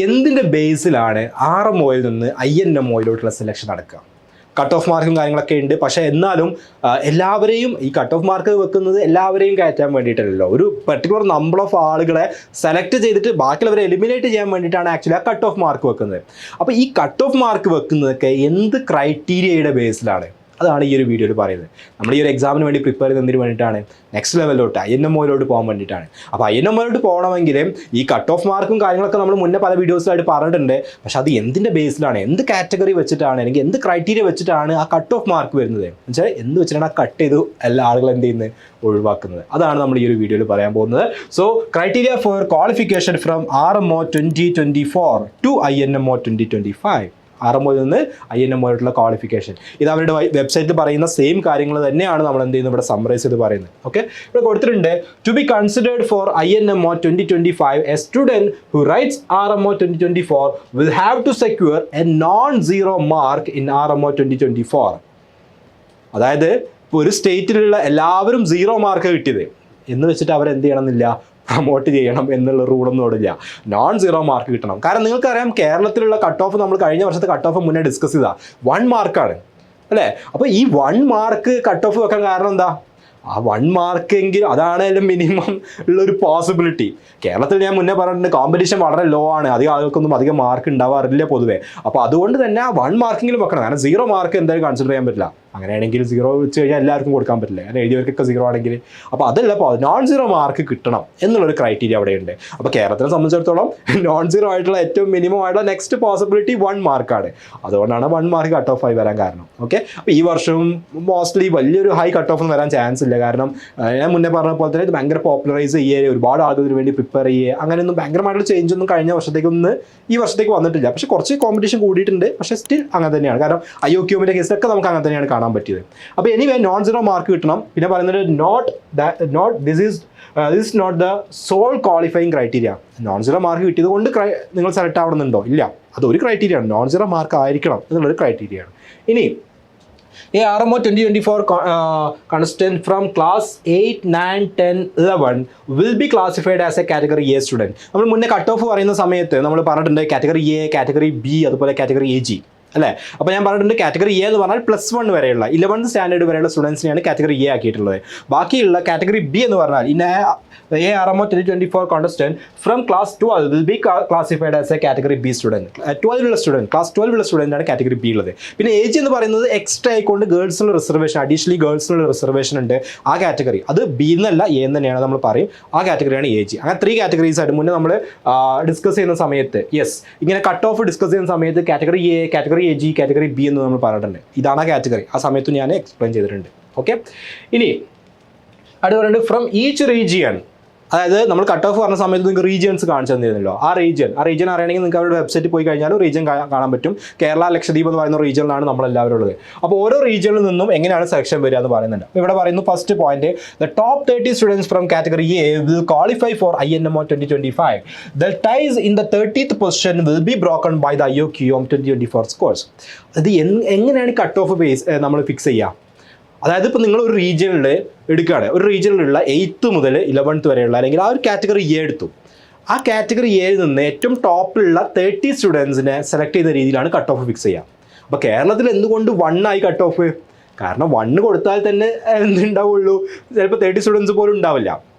എന്തിൻ്റെ ബേസിലാണ് RMOയിൽ നിന്ന് INMOയിലോട്ടുള്ള സെലക്ഷൻ നടക്കുക? കട്ട് ഓഫ് മാർക്കും കാര്യങ്ങളൊക്കെ ഉണ്ട്. പക്ഷേ എന്നാലും എല്ലാവരെയും ഈ കട്ട് ഓഫ് മാർക്ക് വെക്കുന്നത് എല്ലാവരെയും കയറ്റാൻ വേണ്ടിയിട്ടല്ലോ, ഒരു പെർട്ടിക്കുലർ നമ്പർ ഓഫ് ആളുകളെ സെലക്ട് ചെയ്തിട്ട് ബാക്കിയുള്ളവരെ എലിമിനേറ്റ് ചെയ്യാൻ വേണ്ടിയിട്ടാണ് ആക്ച്വലി ആ കട്ട് ഓഫ് മാർക്ക് വെക്കുന്നത്. അപ്പോൾ ഈ കട്ട് ഓഫ് മാർക്ക് വെക്കുന്നതൊക്കെ എന്ത് ക്രൈറ്റീരിയയുടെ ബേസിലാണ്? അതാണ് ഈ ഒരു വീഡിയോയിൽ പറയുന്നത്. നമ്മൾ ഈ ഒരു എക്സാമിന് വേണ്ടി പ്രിപ്പയർ ചെയ്യുന്നതിന് വേണ്ടിയിട്ടാണ്, നെക്സ്റ്റ് ലെവലിലോട്ട് INMOയിലോട്ട് പോകാൻ വേണ്ടിയിട്ടാണ്. അപ്പോൾ INMOയിലോട്ട് പോകണമെങ്കിൽ ഈ കട്ട് ഓഫ് മാർക്കും കാര്യങ്ങളൊക്കെ നമ്മൾ മുന്നേ പല വീഡിയോസിലായിട്ട് പറഞ്ഞിട്ടുണ്ട്. പക്ഷെ അത് എന്തിൻ്റെ ബേസിലാണ്, എന്ത് കാറ്റഗറി വെച്ചിട്ടാണ്, അല്ലെങ്കിൽ എന്ത് ക്രൈറ്റീരിയ വെച്ചിട്ടാണ് ആ കട്ട് ഓഫ് മാർക്ക് വരുന്നത് എന്നുവെച്ചാൽ എന്ത് വെച്ചിട്ടാണ് ആ കട്ട് ചെയ്ത് എല്ലാ ആളുകളും എന്ത് ചെയ്യുന്നത്, ഒഴിവാക്കുന്നത്. അതാണ് നമ്മൾ ഈ ഒരു വീഡിയോയിൽ പറയാൻ പോകുന്നത്. So criteria for qualification from RMO 2024 to INMO 2025. RMOയിൽ നിന്ന് INMOയിലുള്ള ക്വാളിഫിക്കേഷൻ, ഇത് അവരുടെ വെബ്സൈറ്റിൽ പറയുന്ന സെയിം കാര്യങ്ങൾ തന്നെയാണ് നമ്മൾ എന്ത് ചെയ്യുന്നത് ഇവിടെ സമ്മറൈസ് ചെയ്ത് പറയുന്നത്. ഓക്കെ, ഇവിടെ കൊടുത്തിട്ടുണ്ട് to be considered for INMO 2025 a student who writes RMO 2024 will have to secure a non-zero mark in RMO 2024. അതായത് ഒരു സ്റ്റേറ്റിലുള്ള എല്ലാവരും 0 മാർക്ക് കിട്ടിയത് എന്ന് വെച്ചിട്ട് അവരെന്ത് ചെയ്യണമെന്നില്ല, പ്രൊമോട്ട് ചെയ്യണം എന്നുള്ള റൂളൊന്നും ഇല്ല. non-zero മാർക്ക് കിട്ടണം. കാരണം നിങ്ങൾക്കറിയാം കേരളത്തിലുള്ള കട്ട് ഓഫ് നമ്മൾ കഴിഞ്ഞ വർഷത്തെ കട്ട് ഓഫ് മുന്നേ ഡിസ്കസ് ചെയ്താൽ 1 മാർക്കാണ് അല്ലേ. അപ്പോൾ ഈ 1 മാർക്ക് കട്ട് ഓഫ് വെക്കാൻ കാരണം എന്താ? ആ 1 മാർക്കെങ്കിലും അതാണ് അതിൻ്റെ മിനിമം ഉള്ളൊരു പോസിബിലിറ്റി. കേരളത്തിൽ ഞാൻ മുന്നേ പറഞ്ഞിട്ടുണ്ട് കോമ്പറ്റീഷൻ വളരെ ലോ ആണ്, അധികം ആളുകൾക്കൊന്നും അധികം മാർക്ക് ഉണ്ടാവാറില്ല പൊതുവേ. അപ്പോൾ അതുകൊണ്ട് തന്നെ ആ 1 മാർക്കെങ്കിലും വെക്കണം. കാരണം 0 മാർക്ക് എന്തായാലും കൺസിഡർ ചെയ്യാൻ പറ്റില്ല. അങ്ങനെയാണെങ്കിൽ 0 വെച്ച് കഴിഞ്ഞാൽ എല്ലാവർക്കും കൊടുക്കാൻ പറ്റില്ല, അങ്ങനെ എഴുതിയവർക്കൊക്കെ 0 ആണെങ്കിൽ. അപ്പോൾ അതല്ല, അപ്പോൾ non-zero മാർക്ക് കിട്ടണം എന്നുള്ളൊരു ക്രൈറ്റീരിയ അവിടെയുണ്ട്. അപ്പോൾ കേരളത്തിനെ സംബന്ധിച്ചിടത്തോളം non-zero ആയിട്ടുള്ള ഏറ്റവും മിനിമം ആയിട്ടുള്ള നെക്സ്റ്റ് പോസിബിലിറ്റി 1 മാർക്കാണ്. അതുകൊണ്ടാണ് 1 മാർക്ക് കട്ട് ഓഫ് ആയി വരാൻ കാരണം. ഓക്കെ, അപ്പോൾ ഈ വർഷവും മോസ്റ്റ്ലി വലിയൊരു ഹൈ കട്ട് ഓഫ് വരാൻ ചാൻസ് ഇല്ല. കാരണം ഞാൻ മുന്നേ പറഞ്ഞ പോലെ തന്നെ ഇത് ഭയങ്കര പോപ്പുലറൈസ് ചെയ്യുക, ഒരുപാട് ആളുകൾക്ക് വേണ്ടി പ്രിപ്പയർ ചെയ്യുക, അങ്ങനെയൊന്നും ഭയങ്കരമായിട്ടുള്ള ചേഞ്ച് ഒന്നും കഴിഞ്ഞ വർഷത്തേക്കൊന്നും ഈ വർഷത്തേക്ക് വന്നിട്ടില്ല. പക്ഷേ കുറച്ച് കോമ്പറ്റീഷൻ കൂടിയിട്ടുണ്ട്, പക്ഷേ സ്റ്റിൽ അങ്ങനെ തന്നെയാണ്. കാരണം IOQMന്റെ കേസിലൊക്കെ നമുക്ക് അങ്ങനെ തന്നെയാണ് കാണാൻ പറ്റിയത്. അപ്പോൾ എനിവേ non-zero മാർക്ക് കിട്ടണം. പിന്നെ പറയുന്നത് this is not the sole qualifying criteria. non-zero mark കിട്ടിയത് കൊണ്ട് നിങ്ങൾ സെലക്ട് ആവണമെന്നുണ്ടോ? ഇല്ല, അതൊരു ക്രൈറ്റീരിയ ആണ്. non-zero മാർക്ക് ആയിരിക്കണം എന്നുള്ളൊരു ക്രൈറ്റീരിയ ആണ്. ഇനി RMO 2024 contestant from class 8, 9, 10, 11 will be classified as a category A student. നമ്മൾ മുന്നേ കട്ട് ഓഫ് പറയുന്ന സമയത്ത് നമ്മൾ പറഞ്ഞിട്ടുണ്ട് കാറ്റഗറി A, കാറ്റഗറി B, അതുപോലെ കാറ്റഗറി AG അല്ലേ. അപ്പോൾ ഞാൻ പറഞ്ഞിട്ടുണ്ട് കാറ്റഗറി A എന്ന് പറഞ്ഞാൽ +1 വരെയുള്ള 11th സ്റ്റാൻഡേർഡ് വരെയുള്ള സ്റ്റുഡൻസിനെയാണ് കാറ്റഗറി A ആക്കിയിട്ടുള്ളത്. ബാക്കിയുള്ള കാറ്റഗറി B എന്ന് പറഞ്ഞാൽ RMO 2024 contestant from class 12 will be classified as a category B student. 12 student, class 12 student ആണ് കാറ്റഗറി B ഉള്ളത്. പിന്നെ AG എന്ന് പറയുന്നത് എക്സ്ട്രാ ആയിക്കൊണ്ട് ഗേൾസിനുള്ള റിസർവേഷൻ, അഡീഷണലി ഗേൾസിനുള്ള റിസർവേഷൻ ഉണ്ട്. ആ കാറ്റഗറി അത് B എന്നല്ല A എന്ന് തന്നെയാണ് നമ്മൾ പറയും. ആ കാറ്റഗറിയാണ് AG. അങ്ങനെ 3 കാറ്റഗറീസ് ആയിട്ട് മുന്നേ നമ്മൾ ഡിസ്കസ് ചെയ്യുന്ന സമയത്ത് ഇങ്ങനെ കട്ട് ഓഫ് ഡിസ്കസ് ചെയ്യുന്ന സമയത്ത് category A, category AG, category B എന്ന് നമ്മൾ പറഞ്ഞിട്ടുണ്ട്. ഇതാണ് ആ കാറ്റഗറി. ആ സമയത്ത് ഞാൻ എക്സ്പ്ലെയിൻ ചെയ്തിട്ടുണ്ട്. ഓക്കെ, ഇനി അടുത്ത പറയുന്നത് ഫ്രം ഈച്ച് റീജിയൻ. അതായത് നമ്മൾ കട്ട് ഓഫ് പറഞ്ഞ സമയത്ത് നിങ്ങൾക്ക് റീജിയൻസ് കാണിച്ചു തന്നിരുന്നല്ലോ. ആ റീജിയൻ അറിയണമെങ്കിൽ നിങ്ങൾക്ക് അവരുടെ വെബ്സൈറ്റിൽ പോയി കഴിഞ്ഞാൽ റീജിയൻ കാണാൻ പറ്റും. കേരള, ലക്ഷദ്വീപ് എന്ന് പറയുന്ന റീജിയനിലാണ് നമ്മളെല്ലാവരും ഉള്ളത്. അപ്പോൾ ഓരോ റീജിയനിൽ നിന്നും എങ്ങനെയാണ് സെലക്ഷൻ വരിക എന്ന് പറയുന്നുണ്ട്. ഇവിടെ പറയുന്നു first point, the top 30 students from category A will qualify for INMO 2025. The ties in the 30th position will be broken by the IOQM 2024 scores. അത് എങ്ങനെയാണ് കട്ട് ഓഫ് ബേസ് നമ്മൾ ഫിക്സ് ചെയ്യുക? അതായത് ഇപ്പോൾ നിങ്ങൾ ഒരു റീജിയനിൽ എടുക്കുകയാണ്, ഒരു റീജിയനിലുള്ള 8th മുതൽ 11th വരെയുള്ള അല്ലെങ്കിൽ ആ ഒരു കാറ്റഗറി A എടുത്തു. ആ കാറ്റഗറി Aയിൽ നിന്ന് ഏറ്റവും ടോപ്പിലുള്ള 30 സ്റ്റുഡൻസിനെ സെലക്ട് ചെയ്ത രീതിയിലാണ് കട്ട് ഓഫ് ഫിക്സ് ചെയ്യുക. അപ്പോൾ കേരളത്തിൽ എന്തുകൊണ്ട് 1 ആയി കട്ട് ഓഫ്? കാരണം 1 കൊടുത്താൽ തന്നെ എന്തുണ്ടാവുള്ളൂ, ചിലപ്പോൾ 30 സ്റ്റുഡൻസ് പോലും ഉണ്ടാവില്ല.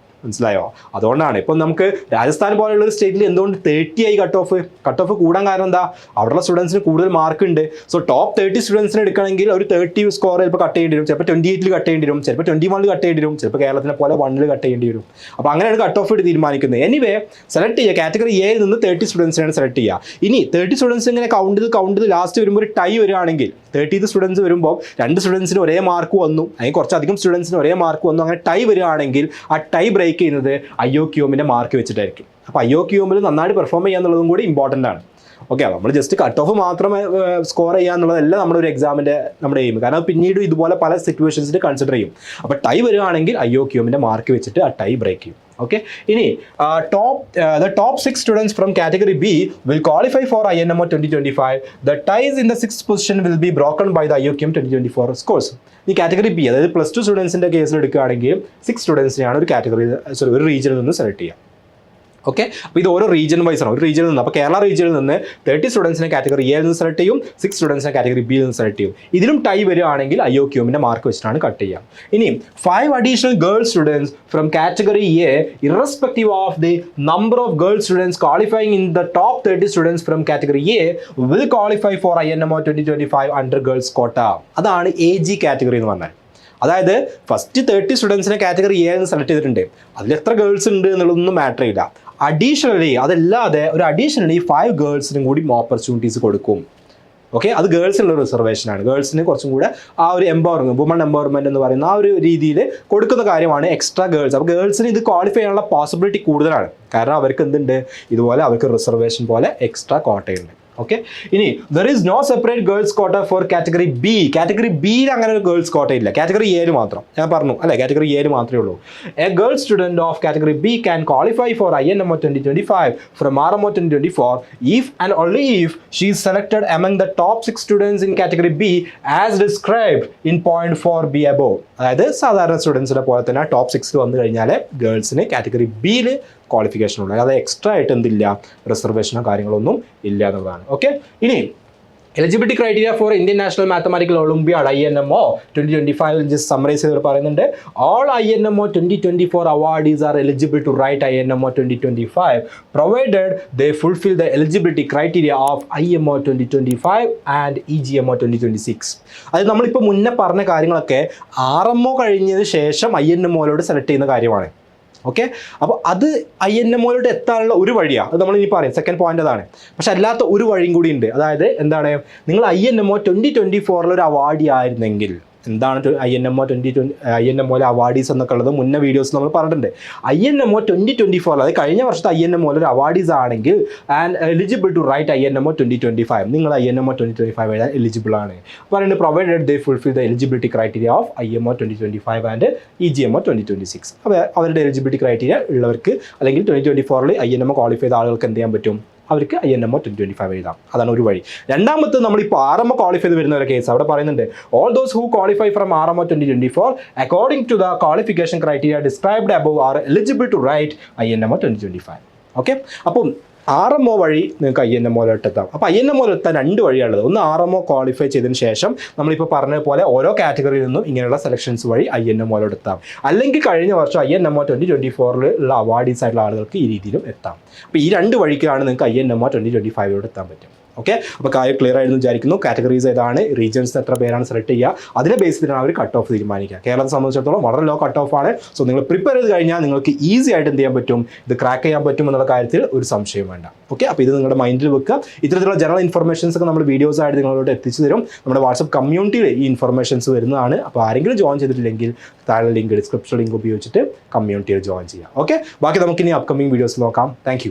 മനസ്സിലായോ? അതുകൊണ്ടാണ് ഇപ്പം നമുക്ക് രാജസ്ഥാൻ പോലെയുള്ള ഒരു സ്റ്റേറ്റിൽ എന്തുകൊണ്ട് 30 ആയി കട്ട് ഓഫ് കൂടാൻ കാരണം എന്താ? അവിടെയുള്ള സ്റ്റുഡൻസിന് കൂടുതൽ മാർക്ക് ഉണ്ട്. സോ ടോപ്പ് 30 സ്റ്റുഡൻസിന് എടുക്കണമെങ്കിൽ ഒരു 30 സ്കോർ ചിലപ്പോൾ കട്ട് ചെയ്യേണ്ടി വരും, ചിലപ്പോൾ 28 കട്ട് ചെയ്യേണ്ടി വരും, ചിലപ്പോൾ 21 കട്ട് ചെയ്യേണ്ടി വരും, ചിലപ്പോൾ കേരളത്തിനെ പോലെ 1 കട്ട് ചെയ്യേണ്ടി വരും. അപ്പോൾ അങ്ങനെയാണ് കട്ട് ഓഫ് തീരുമാനിക്കുന്നത്. എനിവേ സെലക്ട് ചെയ്യുക, കാറ്റഗറി Aയിൽ നിന്ന് 30 സ്റ്റുഡൻസിനാണ് സെലക്ട് ചെയ്യുക. ഇനി 30 സ്റ്റുഡൻസ് ഇങ്ങനെ കൗണ്ട് ചെയ്ത് ലാസ്റ്റ് വരുമ്പോൾ ഒരു ടൈ വരികയാണെങ്കിൽ 30 സ്റ്റുഡൻസ് വരുമ്പോൾ 2 സ്റ്റുഡൻസിന് ഒരേ മാർക്ക് വന്നു, അല്ലെങ്കിൽ കുറച്ചധികം സ്റ്റുഡൻസിന് ഒരേ മാർക്ക് വന്നു, അങ്ങനെ ടൈ വരികയാണെങ്കിൽ ആ ടൈ ബ്രേക്ക് ചെയ്യുന്നത് IOQMന്റെ മാർക്ക് വെച്ചിട്ടായിരിക്കും. അപ്പോൾ IOQMൽ നന്നായിട്ട് പെർഫോം ചെയ്യുക എന്നുള്ളതും കൂടി ഇമ്പോർട്ടൻ്റ് ആണ്. ഓക്കെ, നമ്മൾ ജസ്റ്റ് കട്ട് ഓഫ് മാത്രം സ്കോർ ചെയ്യുക എന്നുള്ളതല്ല നമ്മുടെ ഒരു എക്സാമിൻ്റെ നമ്മുടെ എയിം. കാരണം പിന്നീട് ഇതുപോലെ പല സിറ്റുവേഷൻസിൽ കൺസിഡർ ചെയ്യും. അപ്പോൾ ടൈ വരികയാണെങ്കിൽ IOQMന്റെ മാർക്ക് വെച്ചിട്ട് ആ ടൈ ബ്രേക്ക് ചെയ്യും. Okay, ഇനി the top 6 students from category B will qualify for INMO 2025. The ties in the 6th position will be broken by the IOQM 2024 scores. ഈ കാറ്റഗറി B, അതായത് +2 സ്റ്റുഡൻസിൻ്റെ കേസിൽ എടുക്കുകയാണെങ്കിൽ 6 സ്റ്റുഡൻസിനെയാണ് ഒരു റീജിയനിൽ നിന്ന് സെലക്ട് ചെയ്യുക. ഓക്കെ, അപ്പോൾ ഇത് ഓരോ റീജിയൻ വൈസ് ആണ്. ഒരു റീജിയനിൽ നിന്ന്, അപ്പോൾ കേരള റീജിയനിൽ നിന്ന് 30 സ്റ്റുഡൻസിനെ കാറ്റഗറി എയിൽ നിന്ന് സെലക്ട് ചെയ്യും, 6 സ്റ്റുഡൻസിനെ കാറ്റഗറി ബിയിൽ നിന്ന് സെലക്ട് ചെയ്യും. ഇതിലും ടൈ വരികയാണെങ്കിൽ IOQMന്റെ മാർക്ക് വെച്ചിട്ടാണ് കട്ട് ചെയ്യുക. ഇനി 5 additional girl students from category A irrespective of the number of girl students qualifying in the top 30 students from category A will qualify four INMO 2025 under girls കോട്ട. അതാണ് AG category എന്ന് പറഞ്ഞാൽ. അതായത് first 30 സ്റ്റുഡൻസിനെ category A എന്ന് select ചെയ്തിട്ടുണ്ട്, അതിൽ എത്ര girls ഉണ്ട് എന്നുള്ളതൊന്നും മാറ്റർ ചെയ്യില്ല. അഡീഷണലി അതല്ലാതെ ഒരു അഡീഷണലി 5 ഗേൾസിനും കൂടി ഓപ്പർച്യൂണിറ്റീസ് കൊടുക്കും. ഓക്കെ, അത് ഗേൾസിനുള്ള റിസർവേഷനാണ്. ഗേൾസിന് കുറച്ചും കൂടെ ആ ഒരു എംപവർമെന്റ്, വുമൺ എംപവർമെന്റ് എന്ന് പറയുന്ന ആ ഒരു രീതിയിൽ കൊടുക്കുന്ന കാര്യമാണ് എക്സ്ട്രാ ഗേൾസ്. അപ്പോൾ ഗേൾസിന് ഇത് ക്വാളിഫൈ ചെയ്യാനുള്ള പോസിബിലിറ്റി കൂടുതലാണ്. കാരണം അവർക്ക് എന്തുണ്ട്, ഇതുപോലെ അവർക്ക് റിസർവേഷൻ പോലെ എക്സ്ട്രാ കോട്ടയുണ്ട്. ഓക്കെ, ഇനി there is no separate girls quota for category B. Category ബിയിൽ അങ്ങനെ ഒരു ഗേൾസ് കോട്ട ഇല്ല, കാറ്റഗറി എയിൽ മാത്രം. ഞാൻ പറഞ്ഞു അല്ലേ, കാറ്റഗറി എയിൽ മാത്രമേ ഉള്ളൂ. A girl student of category B can qualify four INMO 2025 from RMO 2024 if and only if she is selected among the top 6 students in category B as described in point 4b above. അതായത് സാധാരണ സ്റ്റുഡൻസിനെ പോലെ തന്നെ top 6 വന്നു കഴിഞ്ഞാൽ ഗേൾസിന് category ബിയിൽ qualification ഉള്ളത്. അതായത് extra ആയിട്ട് എന്തില്ല, റിസർവേഷനോ കാര്യങ്ങളൊന്നും ഇല്ല എന്നുള്ളതാണ്. ഓക്കെ, ഇനി eligibility criteria for Indian national mathematical olympiad INMO 2025 just summarise ചെയ്ത് പറയുന്നുണ്ട്. All INMO 2024 awardees are eligible to write INMO 2025 provided they fulfil the eligibility criteria of IMO 2025 and EGMO 2026. അത് നമ്മളിപ്പോൾ മുന്നേ പറഞ്ഞ കാര്യങ്ങളൊക്കെ RMO കഴിഞ്ഞതിന് ശേഷം INMOയിലോട് സെലക്ട് ചെയ്യുന്ന കാര്യമാണ്. ഓക്കെ, അപ്പോൾ അത് INMOയിലോട്ട് എത്താനുള്ള ഒരു വഴിയാണ്, അത് നമ്മൾ ഇനി പറയും. സെക്കൻഡ് പോയിന്റ് അതാണ്. പക്ഷെ അല്ലാത്ത ഒരു വഴിയും കൂടി ഉണ്ട്. അതായത് എന്താണ്, നിങ്ങൾ INMO 2024 ഒരു അവാർഡി ആയിരുന്നെങ്കിൽ, എന്താണ് INMO 2020 അവാർഡീസ് എന്നൊക്കെ ഉള്ളത് മുന്നേ വീഡിയോസ് നമ്മൾ പറഞ്ഞിട്ടുണ്ട്. INMO 2024 അതായത് കഴിഞ്ഞ വർഷത്തെ INMO ഒരു അവാർഡീസ് ആണെങ്കിൽ and eligible to write INMO 2025, നിങ്ങൾ INMO 2025 എഴുതാൻ എലിജിബിൾ ആണ്. പറയുന്നത് provided they fulfil the eligibility criteria of IMO 2025 and EGMO 2026. അപ്പോൾ അവരുടെ എലിജിബിലിറ്റി ക്രൈറ്റീരിയ ഉള്ളവർക്ക് അല്ലെങ്കിൽ 2024 INMO ക്വാളിഫൈ ചെയ്ത ആളുകൾക്ക് എന്ത് ചെയ്യാൻ പറ്റും, അവർക്ക് INMO 2025 എഴുതാം. അതാണ് ഒരു വഴി. രണ്ടാമത്തെ നമ്മളിപ്പോൾ RMO ക്വാളിഫൈ ചെയ്ത് വരുന്ന ഒരു കേസ് അവിടെ പറയുന്നുണ്ട്. All those who qualify from RMO 2024 according to the qualification criteria described above are eligible to write INMO 2025. Okay, അപ്പം RMO വഴി നിങ്ങൾക്ക് INMOയിലോട്ട് എത്താം. അപ്പോൾ INMOയിലോട്ട് എത്താൻ 2 വഴിയാണുള്ളത്. ഒന്ന് RMO ക്വാളിഫൈ ചെയ്തതിന് ശേഷം നമ്മളിപ്പോൾ പറഞ്ഞ പോലെ ഓരോ കാറ്റഗറിയിൽ നിന്നും ഇങ്ങനെയുള്ള സെലക്ഷൻസ് വഴി INMOയിലോട്ട് എത്താം. അല്ലെങ്കിൽ കഴിഞ്ഞ വർഷം INMO 2024 ഉള്ള അവാർഡീസ് ആയിട്ടുള്ള ആളുകൾക്ക് ഈ രീതിയിലും എത്താം. അപ്പോൾ ഈ 2 വഴിക്കാണ് നിങ്ങൾക്ക് INMO 2025 എത്താൻ പറ്റും. ഓക്കെ, അപ്പോൾ കാര്യം ക്ലിയർ ആയിരുന്നു വിചാരിക്കുന്നു. കാറ്റഗറീസ് ഏതാണ്, റീജിയൻസ് എത്ര പേരാണ് സെലക്ട് ചെയ്യുക, അതിനെ ബേസ് ചെയ്തിട്ടാണ് അവർ കട്ട് ഓഫ് തീരുമാനിക്കുക. കേരളത്തെ സംബന്ധിച്ചിടത്തോളം വളരെ ലോ കട്ട് ഓഫ് ആണ്. സോ നിങ്ങൾ പ്രിപ്പയർ ചെയ്ത് കഴിഞ്ഞാൽ നിങ്ങൾക്ക് ഈസി ആയിട്ട് എന്ത് ചെയ്യാൻ പറ്റും, ഇത് ക്രാക്ക് ചെയ്യാൻ പറ്റും എന്നുള്ള കാര്യത്തിൽ ഒരു സംശയം വേണ്ട. ഓക്കെ, അപ്പോൾ ഇത് നിങ്ങളുടെ മൈൻഡിൽ വെക്കുക. ഇത്തരത്തിലുള്ള ജനറൽ ഇൻഫർമേഷൻസ് ഒക്കെ നമ്മൾ വീഡിയോസ് ആയിട്ട് നിങ്ങളോട് എത്തിച്ചു തരും. നമ്മുടെ വാട്സ്ആപ്പ് കമ്മ്യൂണിറ്റിയിൽ ഈ ഇൻഫർമേഷൻസ് വരുന്നതാണ്. അപ്പോൾ ആരെങ്കിലും ജോയിൻ ചെയ്തിട്ടില്ലെങ്കിൽ താഴെ ലിങ്ക്, ഡിസ്ക്രിപ്ഷൻ ലിങ്ക് ഉപയോഗിച്ചിട്ട് കമ്മ്യൂണിറ്റിയിൽ ജോയിൻ ചെയ്യാം. ഓക്കെ, ബാക്കി നമുക്കിനി അപ്കമിങ് വീഡിയോസ് നോക്കാം. താങ്ക്